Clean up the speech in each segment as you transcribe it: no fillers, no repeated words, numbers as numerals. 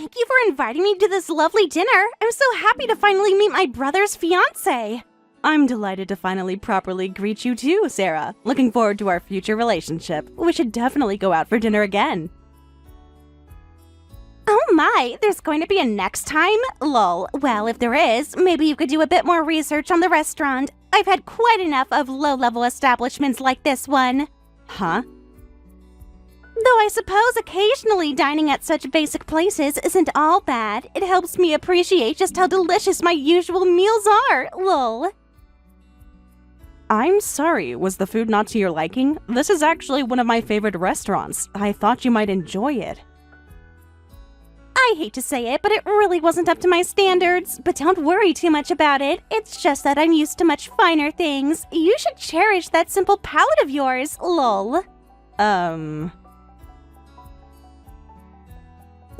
Thank you for inviting me to this lovely dinner. I'm so happy to finally meet my brother's fiancé. I'm delighted to finally properly greet you too, Sarah. Looking forward to our future relationship. We should definitely go out for dinner again. Oh my, there's going to be a next time? Lol. Well, if there is, maybe you could do a bit more research on the restaurant. I've had quite enough of low-level establishments like this one. Huh? Though I suppose occasionally dining at such basic places isn't all bad. It helps me appreciate just how delicious my usual meals are. Lol. I'm sorry, was the food not to your liking? This is actually one of my favorite restaurants. I thought you might enjoy it. I hate to say it, but it really wasn't up to my standards. But don't worry too much about it. It's just that I'm used to much finer things. You should cherish that simple palate of yours. Lol.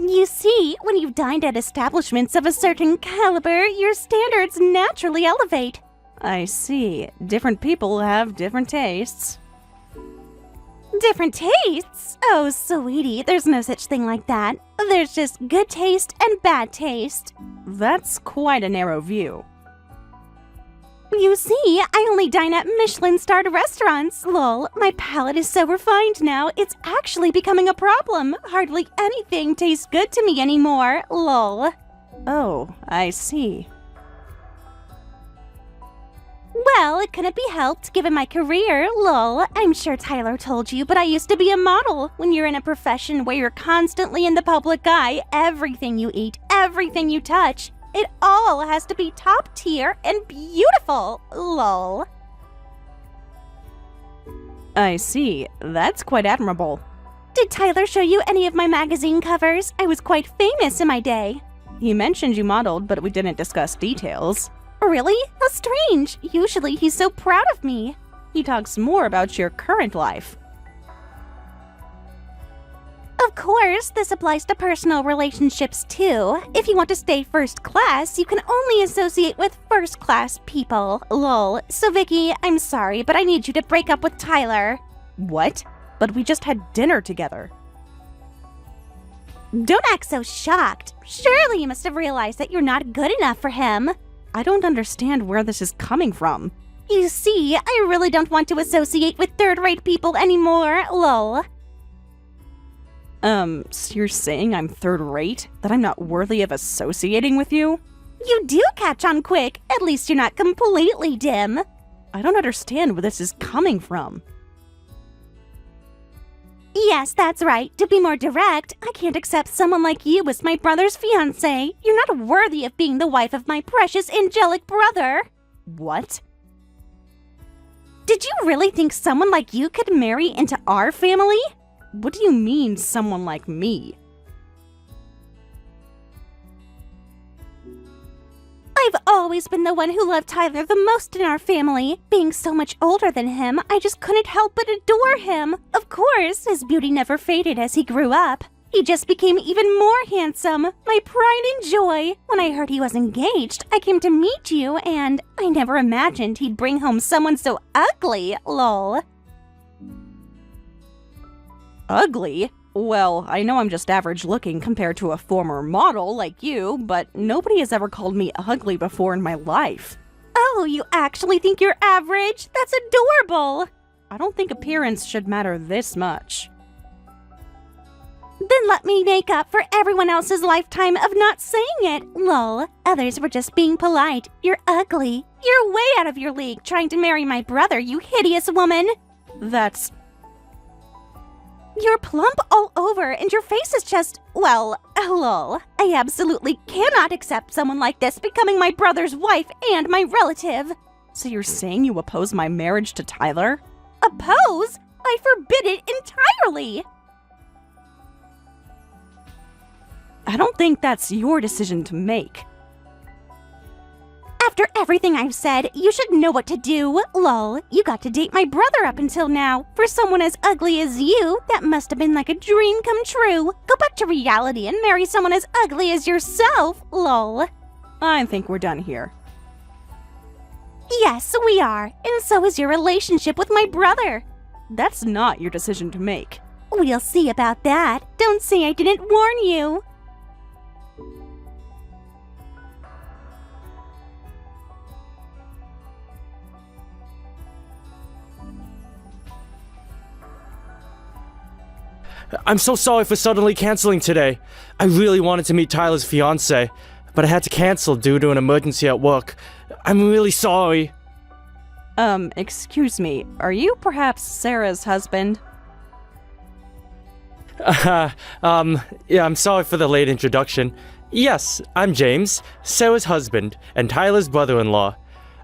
You see, when you've dined at establishments of a certain caliber, your standards naturally elevate. I see. Different people have different tastes. Different tastes? Oh, sweetie, there's no such thing like that. There's just good taste and bad taste. That's quite a narrow view. You see, I only dine at Michelin-starred restaurants. Lol, my palate is so refined now, it's actually becoming a problem. Hardly anything tastes good to me anymore. Lol. Oh, I see. Well, it couldn't be helped given my career, lol. I'm sure Tyler told you, but I used to be a model. When you're in a profession where you're constantly in the public eye, everything you eat, everything you touch, it all has to be top tier and beautiful, lol. I see. That's quite admirable. Did Tyler show you any of my magazine covers? I was quite famous in my day. He mentioned you modeled, but we didn't discuss details. Really? How strange. Usually he's so proud of me. He talks more about your current life. Of course, this applies to personal relationships too. If you want to stay first class, you can only associate with first class people. Lol. So Vicky, I'm sorry, but I need you to break up with Tyler. What? But we just had dinner together. Don't act so shocked. Surely you must have realized that you're not good enough for him. I don't understand where this is coming from. You see, I really don't want to associate with third-rate people anymore, lol. So you're saying I'm third-rate? That I'm not worthy of associating with you? You do catch on quick. At least you're not completely dim. I don't understand where this is coming from. Yes, that's right. To be more direct, I can't accept someone like you as my brother's fiancé. You're not worthy of being the wife of my precious angelic brother. What? Did you really think someone like you could marry into our family? What do you mean, someone like me? I've always been the one who loved Tyler the most in our family. Being so much older than him, I just couldn't help but adore him. Of course, his beauty never faded as he grew up. He just became even more handsome, my pride and joy. When I heard he was engaged, I came to meet you, and I never imagined he'd bring home someone so ugly, lol. Ugly? Well, I know I'm just average looking compared to a former model like you, but nobody has ever called me ugly before in my life. Oh, you actually think you're average? That's adorable! I don't think appearance should matter this much. Then let me make up for everyone else's lifetime of not saying it, lol. Others were just being polite. You're ugly. You're way out of your league trying to marry my brother, you hideous woman! That's... You're plump all over and your face is just, well, lol. I absolutely cannot accept someone like this becoming my brother's wife and my relative. So you're saying you oppose my marriage to Tyler? Oppose? I forbid it entirely! I don't think that's your decision to make. After everything I've said, you should know what to do. Lol, you got to date my brother up until now. For someone as ugly as you, that must have been like a dream come true. Go back to reality and marry someone as ugly as yourself, lol. I think we're done here. Yes, we are. And so is your relationship with my brother. That's not your decision to make. We'll see about that. Don't say I didn't warn you. I'm so sorry for suddenly canceling today. I really wanted to meet Tyler's fiancée, but I had to cancel due to an emergency at work. I'm really sorry. Excuse me, are you perhaps Sarah's husband? Yeah, I'm sorry for the late introduction. Yes, I'm James, Sarah's husband, and Tyler's brother-in-law.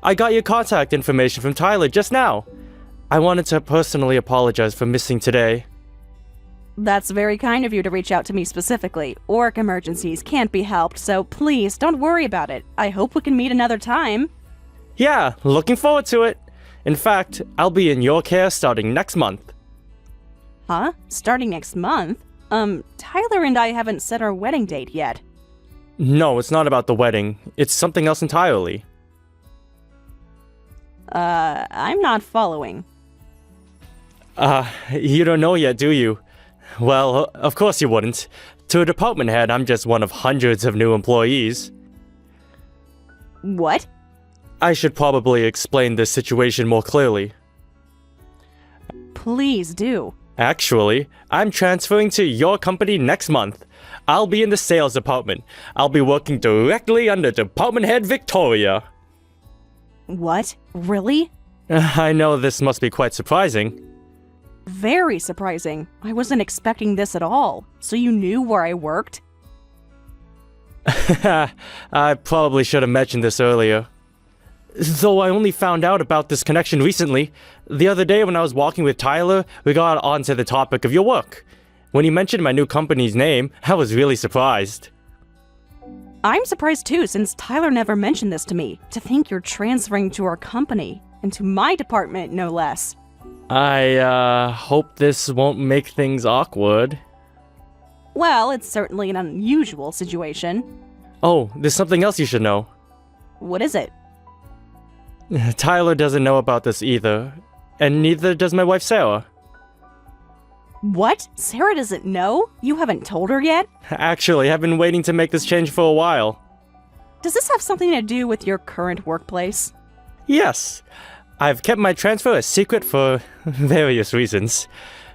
I got your contact information from Tyler just now. I wanted to personally apologize for missing today. That's very kind of you to reach out to me specifically. Work emergencies can't be helped, so please don't worry about it. I hope we can meet another time. Yeah, looking forward to it. In fact, I'll be in your care starting next month. Huh? Starting next month? Tyler and I haven't set our wedding date yet. No, it's not about the wedding. It's something else entirely. I'm not following. You don't know yet, do you? Well, of course you wouldn't. To a department head, I'm just one of hundreds of new employees. What? I should probably explain this situation more clearly. Please do. Actually, I'm transferring to your company next month. I'll be in the sales department. I'll be working directly under Department Head Victoria. What? Really? I know this must be quite surprising. Very surprising. I wasn't expecting this at all. So you knew where I worked? I probably should have mentioned this earlier. Though I only found out about this connection recently. The other day when I was walking with Tyler, we got onto the topic of your work. When he mentioned my new company's name, I was really surprised. I'm surprised too, since Tyler never mentioned this to me. To think you're transferring to our company, and to my department, no less. I, hope this won't make things awkward. Well, it's certainly an unusual situation. Oh, there's something else you should know. What is it? Tyler doesn't know about this either, and neither does my wife Sarah. What? Sarah doesn't know? You haven't told her yet? Actually, I've been waiting to make this change for a while. Does this have something to do with your current workplace? Yes. I've kept my transfer a secret for various reasons.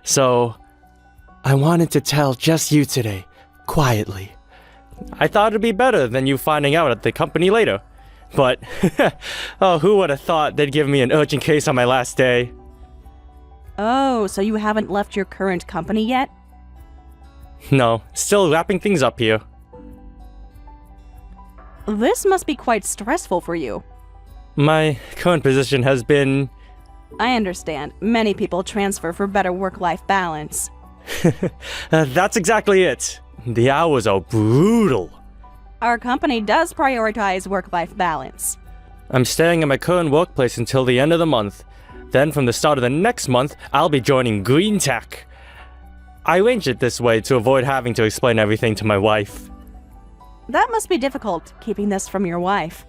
So, I wanted to tell just you today, quietly. I thought it'd be better than you finding out at the company later. But, oh, who would have thought they'd give me an urgent case on my last day? Oh, so you haven't left your current company yet? No, still wrapping things up here. This must be quite stressful for you. My current position has been... I understand. Many people transfer for better work-life balance. That's exactly it. The hours are brutal. Our company does prioritize work-life balance. I'm staying at my current workplace until the end of the month. Then from the start of the next month, I'll be joining Green Tech. I arranged it this way to avoid having to explain everything to my wife. That must be difficult, keeping this from your wife.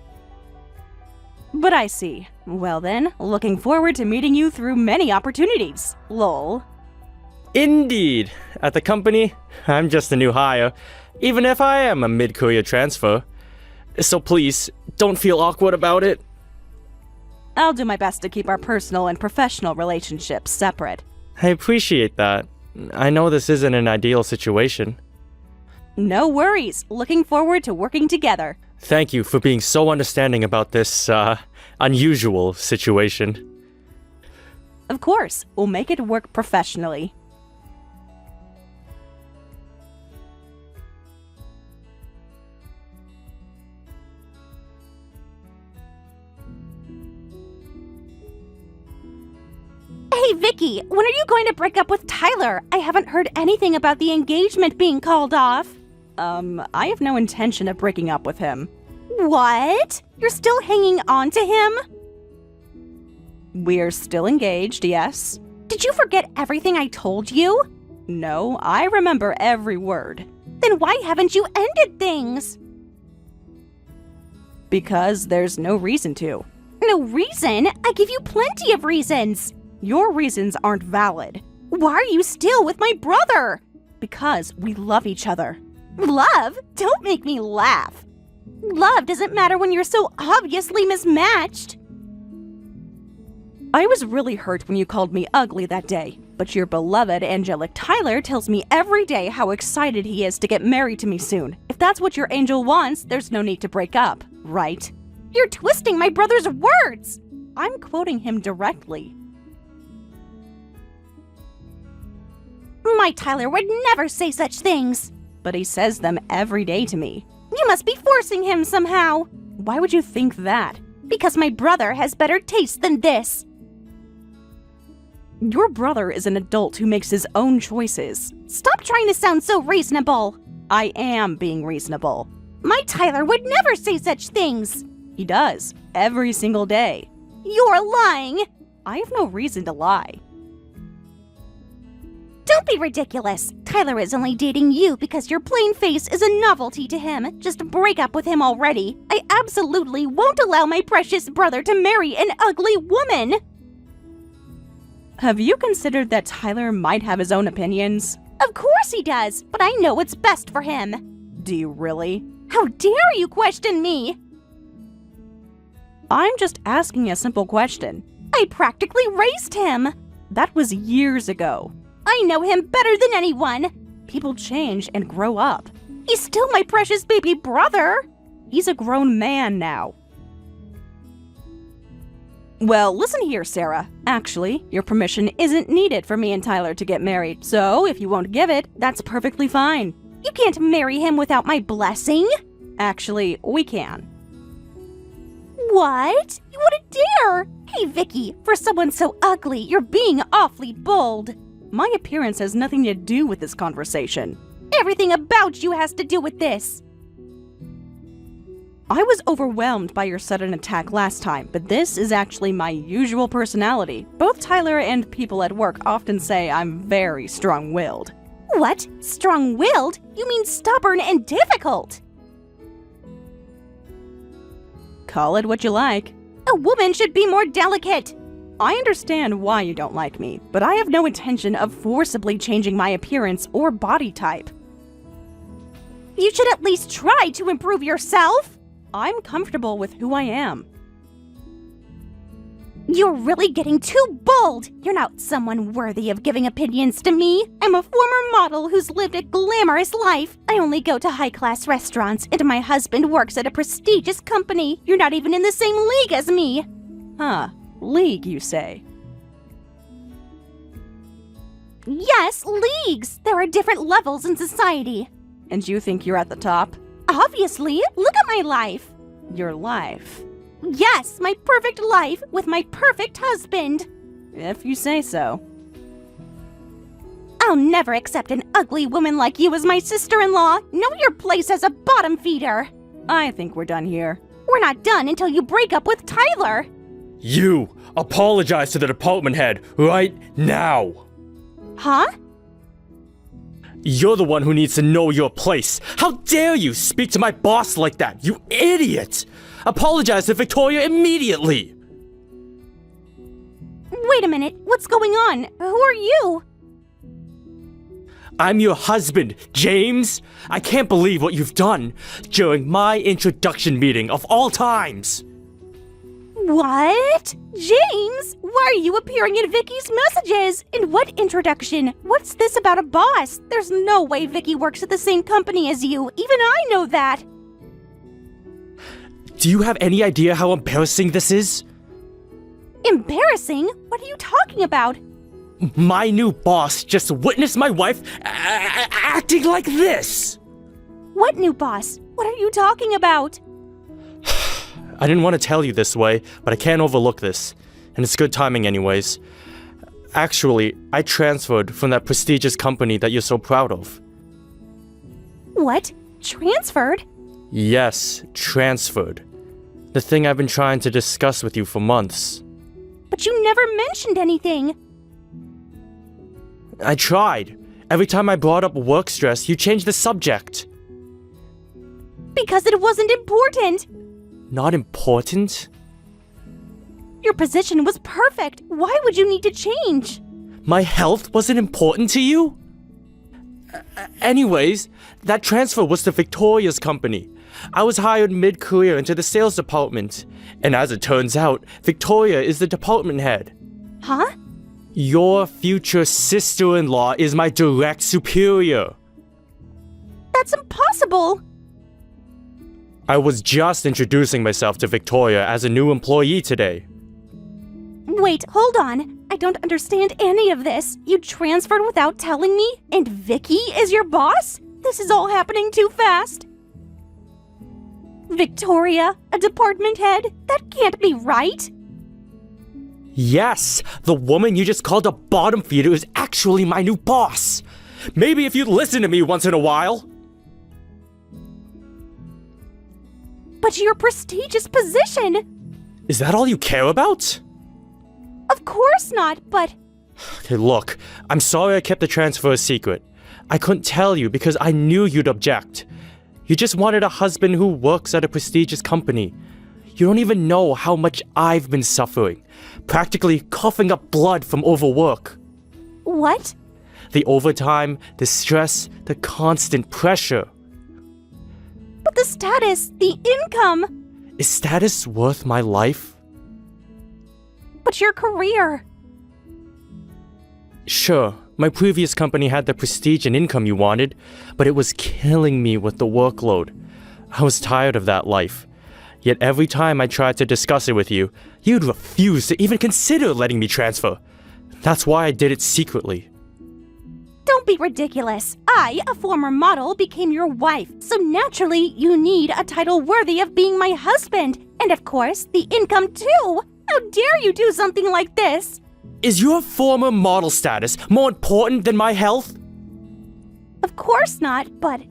But I see. Well then, looking forward to meeting you through many opportunities. Lol. Indeed. At the company, I'm just a new hire, even if I am a mid-career transfer. So please, don't feel awkward about it. I'll do my best to keep our personal and professional relationships separate. I appreciate that. I know this isn't an ideal situation. No worries. Looking forward to working together. Thank you for being so understanding about this, unusual situation. Of course, we'll make it work professionally. Hey, Vicky, when are you going to break up with Tyler? I haven't heard anything about the engagement being called off. I have no intention of breaking up with him. What? You're still hanging on to him? We're still engaged, yes. Did you forget everything I told you? No, I remember every word. Then why haven't you ended things? Because there's no reason to. No reason? I give you plenty of reasons. Your reasons aren't valid. Why are you still with my brother? Because we love each other. Love? Don't make me laugh. Love doesn't matter when you're so obviously mismatched. I was really hurt when you called me ugly that day, but your beloved angelic Tyler tells me every day how excited he is to get married to me soon. If that's what your angel wants, there's no need to break up, right? You're twisting my brother's words! I'm quoting him directly. My Tyler would never say such things. But he says them every day to me. You must be forcing him somehow. Why would you think that? Because my brother has better taste than this. Your brother is an adult who makes his own choices. Stop trying to sound so reasonable. I am being reasonable. My Tyler would never say such things. He does, every single day. You're lying. I have no reason to lie. Don't be ridiculous. Tyler is only dating you because your plain face is a novelty to him. Just break up with him already. I absolutely won't allow my precious brother to marry an ugly woman. Have you considered that Tyler might have his own opinions? Of course he does, but I know what's best for him. Do you really? How dare you question me? I'm just asking a simple question. I practically raised him. That was years ago. I know him better than anyone. People change and grow up. He's still my precious baby brother. He's a grown man now. Well, listen here, Sarah. Actually, your permission isn't needed for me and Tyler to get married, so if you won't give it, that's perfectly fine. You can't marry him without my blessing. Actually, we can. What? You wouldn't dare! Hey, Vicky, for someone so ugly, you're being awfully bold. My appearance has nothing to do with this conversation. Everything about you has to do with this. I was overwhelmed by your sudden attack last time, but this is actually my usual personality. Both Tyler and people at work often say I'm very strong-willed. What? Strong-willed? You mean stubborn and difficult? Call it what you like. A woman should be more delicate. I understand why you don't like me, but I have no intention of forcibly changing my appearance or body type. You should at least try to improve yourself. I'm comfortable with who I am. You're really getting too bold. You're not someone worthy of giving opinions to me. I'm a former model who's lived a glamorous life. I only go to high-class restaurants, and my husband works at a prestigious company. You're not even in the same league as me. Huh. League, you say? Yes, leagues. There are different levels in society. And you think you're at the top? Obviously. Look at my life. Your life? Yes, my perfect life with my perfect husband. If you say so. I'll never accept an ugly woman like you as my sister-in-law. Know your place as a bottom feeder. I think we're done here. We're not done until you break up with Tyler. You apologize to the department head right now. Huh? You're the one who needs to know your place. How dare you speak to my boss like that, you idiot! Apologize to Victoria immediately! Wait a minute, what's going on? Who are you? I'm your husband, James. I can't believe what you've done during my introduction meeting of all times. What? James? Why are you appearing in Vicky's messages? In what introduction? What's this about a boss? There's no way Vicky works at the same company as you. Even I know that. Do you have any idea how embarrassing this is? Embarrassing? What are you talking about? My new boss just witnessed my wife acting like this. What new boss? What are you talking about? I didn't want to tell you this way, but I can't overlook this. And it's good timing anyways. Actually, I transferred from that prestigious company that you're so proud of. What? Transferred? Yes, transferred. The thing I've been trying to discuss with you for months. But you never mentioned anything. I tried. Every time I brought up work stress, you changed the subject. Because it wasn't important. Not important? Your position was perfect. Why would you need to change? My health wasn't important to you? Anyways, that transfer was to Victoria's company. I was hired mid-career into the sales department. And as it turns out, Victoria is the department head. Huh? Your future sister-in-law is my direct superior. That's impossible! I was just introducing myself to Victoria as a new employee today. Wait, hold on. I don't understand any of this. You transferred without telling me? And Vicky is your boss? This is all happening too fast. Victoria, a department head? That can't be right. Yes, the woman you just called a bottom feeder is actually my new boss. Maybe if you'd listen to me once in a while. But your prestigious position. Is that all you care about? Of course not, but... Okay, look, I'm sorry I kept the transfer a secret. I couldn't tell you because I knew you'd object. You just wanted a husband who works at a prestigious company. You don't even know how much I've been suffering. Practically coughing up blood from overwork. What? The overtime, the stress, the constant pressure. But the status, the income... Is status worth my life? But your career... Sure, my previous company had the prestige and income you wanted, but it was killing me with the workload. I was tired of that life. Yet every time I tried to discuss it with you, you'd refuse to even consider letting me transfer. That's why I did it secretly. Don't be ridiculous. I, a former model, became your wife, so naturally you need a title worthy of being my husband. And of course, the income too. How dare you do something like this? Is your former model status more important than my health? Of course not, but...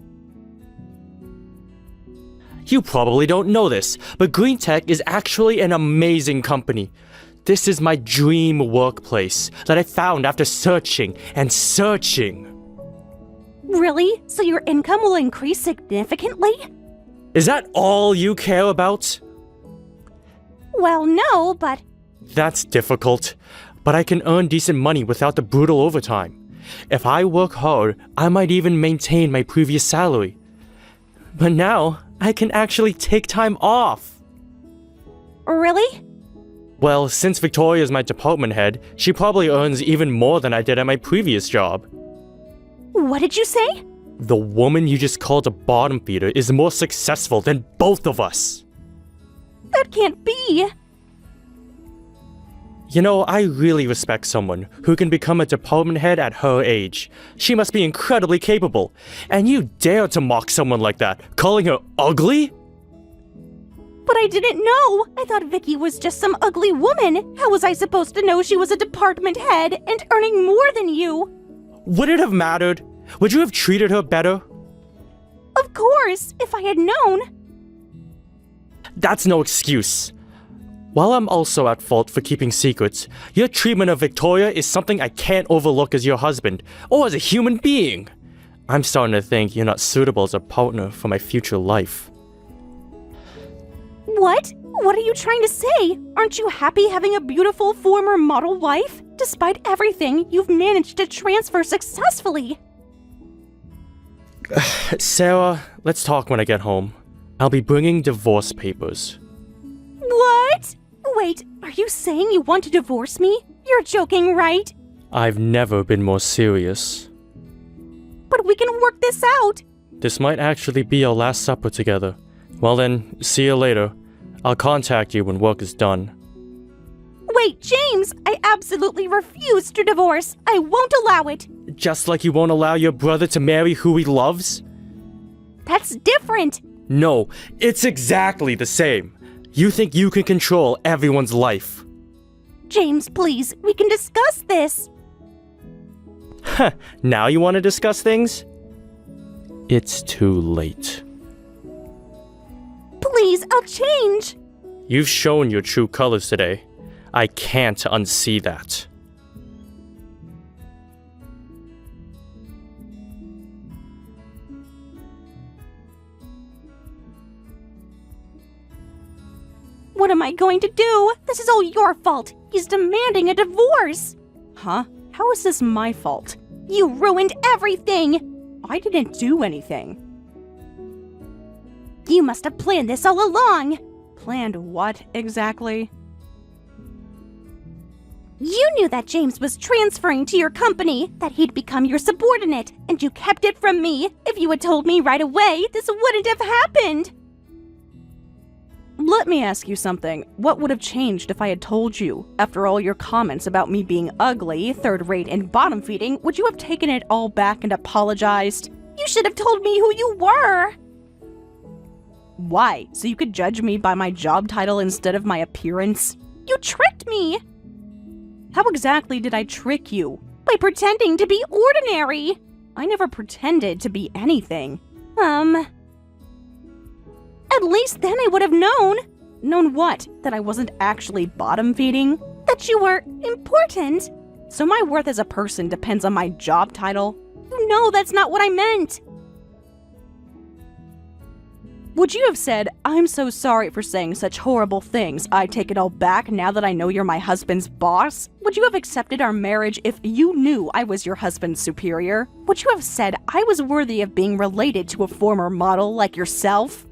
You probably don't know this, but Green Tech is actually an amazing company. This is my dream workplace that I found after searching and searching. Really? So your income will increase significantly? Is that all you care about? Well, no, but... That's difficult, but I can earn decent money without the brutal overtime. If I work hard, I might even maintain my previous salary. But now, I can actually take time off. Really? Well, since Victoria is my department head, she probably earns even more than I did at my previous job. What did you say? The woman you just called a bottom feeder is more successful than both of us. That can't be. You know, I really respect someone who can become a department head at her age. She must be incredibly capable. And you dare to mock someone like that, calling her ugly? But I didn't know. I thought Vicky was just some ugly woman. How was I supposed to know she was a department head and earning more than you? Would it have mattered? Would you have treated her better? Of course, if I had known. That's no excuse. While I'm also at fault for keeping secrets, your treatment of Victoria is something I can't overlook as your husband, or as a human being. I'm starting to think you're not suitable as a partner for my future life. What? What are you trying to say? Aren't you happy having a beautiful former model wife? Despite everything, you've managed to transfer successfully. Sarah, let's talk when I get home. I'll be bringing divorce papers. What? Wait, are you saying you want to divorce me? You're joking, right? I've never been more serious. But we can work this out. This might actually be our last supper together. Well then, see you later. I'll contact you when work is done. Wait, James, I absolutely refuse to divorce. I won't allow it. Just like you won't allow your brother to marry who he loves? That's different. No, it's exactly the same. You think you can control everyone's life. James, please, we can discuss this. Huh, now you want to discuss things? It's too late. Please, I'll change. You've shown your true colors today. I can't unsee that. What am I going to do? This is all your fault. He's demanding a divorce. Huh? How is this my fault? You ruined everything. I didn't do anything. You must have planned this all along. Planned what exactly? You knew that James was transferring to your company, that he'd become your subordinate, and you kept it from me. If you had told me right away, this wouldn't have happened. Let me ask you something. What would have changed if I had told you? After all your comments about me being ugly, third-rate, and bottom-feeding, would you have taken it all back and apologized? You should have told me who you were. Why? So you could judge me by my job title instead of my appearance? You tricked me. How exactly did I trick you? By pretending to be ordinary. I never pretended to be anything. At least then I would have known. Known what? That I wasn't actually bottom-feeding? That you were important. So my worth as a person depends on my job title? No, that's not what I meant. Would you have said, "I'm so sorry for saying such horrible things. I take it all back now that I know you're my husband's boss"? Would you have accepted our marriage if you knew I was your husband's superior? Would you have said I was worthy of being related to a former model like yourself?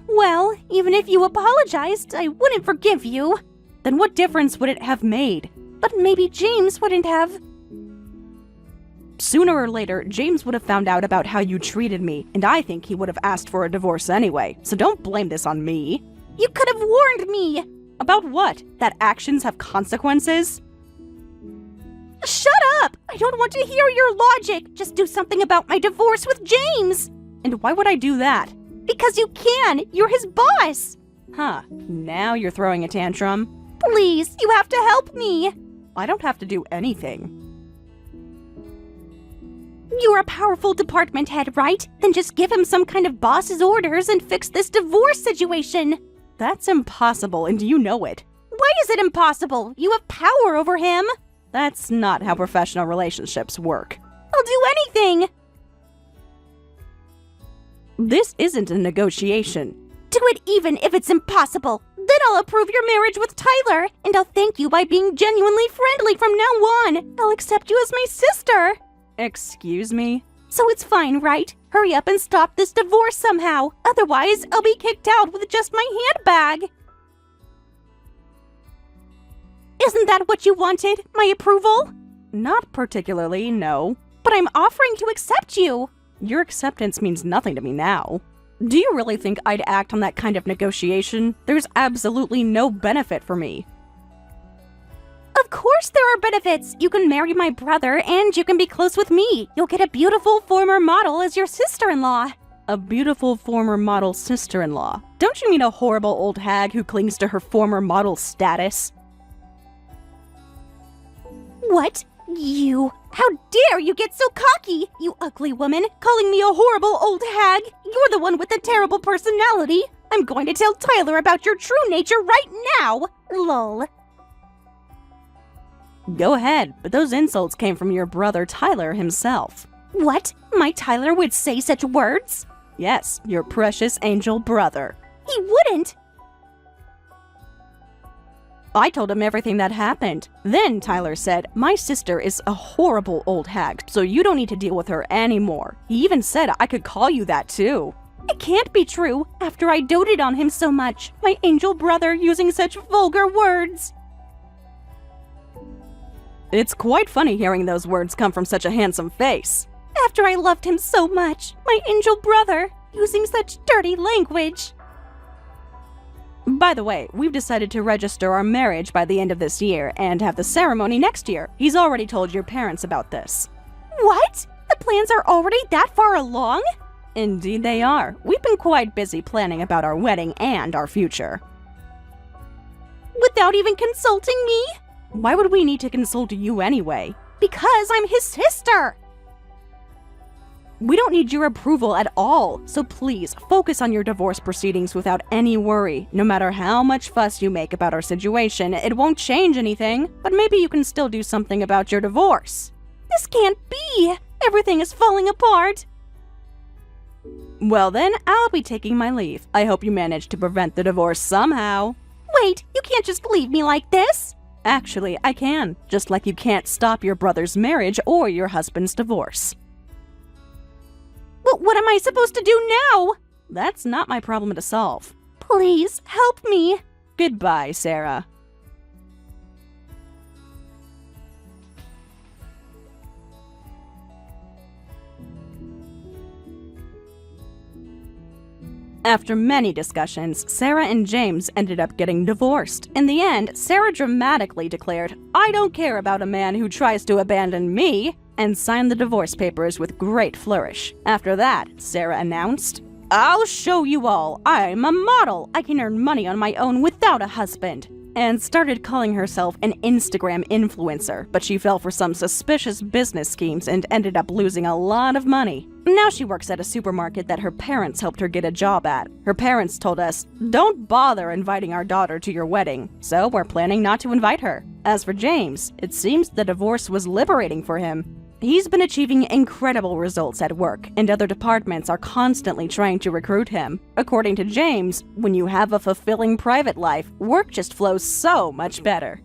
Well, even if you apologized, I wouldn't forgive you. Then what difference would it have made? But maybe James wouldn't have. Sooner or later, James would have found out about how you treated me, and I think he would have asked for a divorce anyway, so don't blame this on me. You could have warned me. About what? That actions have consequences? Shut up! I don't want to hear your logic. Just do something about my divorce with James. And why would I do that? Because you can. You're his boss. Huh, now you're throwing a tantrum? Please, you have to help me. I don't have to do anything. You're a powerful department head, right? Then just give him some kind of boss's orders and fix this divorce situation. That's impossible, and you know it. Why is it impossible? You have power over him. That's not how professional relationships work. I'll do anything. This isn't a negotiation. Do it even if it's impossible. Then I'll approve your marriage with Tyler, and I'll thank you by being genuinely friendly from now on. I'll accept you as my sister. Excuse me? So it's fine, right? Hurry up and stop this divorce somehow. Otherwise, I'll be kicked out with just my handbag. Isn't that what you wanted? My approval? Not particularly, no. But I'm offering to accept you. Your acceptance means nothing to me now. Do you really think I'd act on that kind of negotiation? There's absolutely no benefit for me. Of course there are benefits. You can marry my brother and you can be close with me. You'll get a beautiful former model as your sister-in-law. A beautiful former model sister-in-law? Don't you mean a horrible old hag who clings to her former model status? What? You? How dare you get so cocky, you ugly woman, calling me a horrible old hag? You're the one with the terrible personality. I'm going to tell Tyler about your true nature right now. Lol. Go ahead, but those insults came from your brother Tyler himself. What? My Tyler would say such words? Yes, your precious angel brother. He wouldn't. I told him everything that happened. Then Tyler said, "My sister is a horrible old hag, so you don't need to deal with her anymore." He even said I could call you that too. It can't be true, after I doted on him so much. My angel brother using such vulgar words. It's quite funny hearing those words come from such a handsome face. After I loved him so much, my angel brother using such dirty language. By the way, we've decided to register our marriage by the end of this year and have the ceremony next year. He's already told your parents about this. What? The plans are already that far along? Indeed they are. We've been quite busy planning about our wedding and our future. Without even consulting me? Why would we need to consult you anyway? Because I'm his sister. We don't need your approval at all, so please focus on your divorce proceedings without any worry. No matter how much fuss you make about our situation, it won't change anything, but maybe you can still do something about your divorce. This can't be. Everything is falling apart. Well then, I'll be taking my leave. I hope you managed to prevent the divorce somehow. Wait, you can't just leave me like this. Actually, I can, just like you can't stop your brother's marriage or your husband's divorce. But what am I supposed to do now? That's not my problem to solve. Please, help me. Goodbye, Sarah. After many discussions, Sarah and James ended up getting divorced. In the end, Sarah dramatically declared, "I don't care about a man who tries to abandon me," and signed the divorce papers with great flourish. After that, Sarah announced, "I'll show you all. I'm a model. I can earn money on my own without a husband," and started calling herself an Instagram influencer, but she fell for some suspicious business schemes and ended up losing a lot of money. Now she works at a supermarket that her parents helped her get a job at. Her parents told us, "Don't bother inviting our daughter to your wedding," so we're planning not to invite her. As for James, it seems the divorce was liberating for him. He's been achieving incredible results at work, and other departments are constantly trying to recruit him. According to James, when you have a fulfilling private life, work just flows so much better.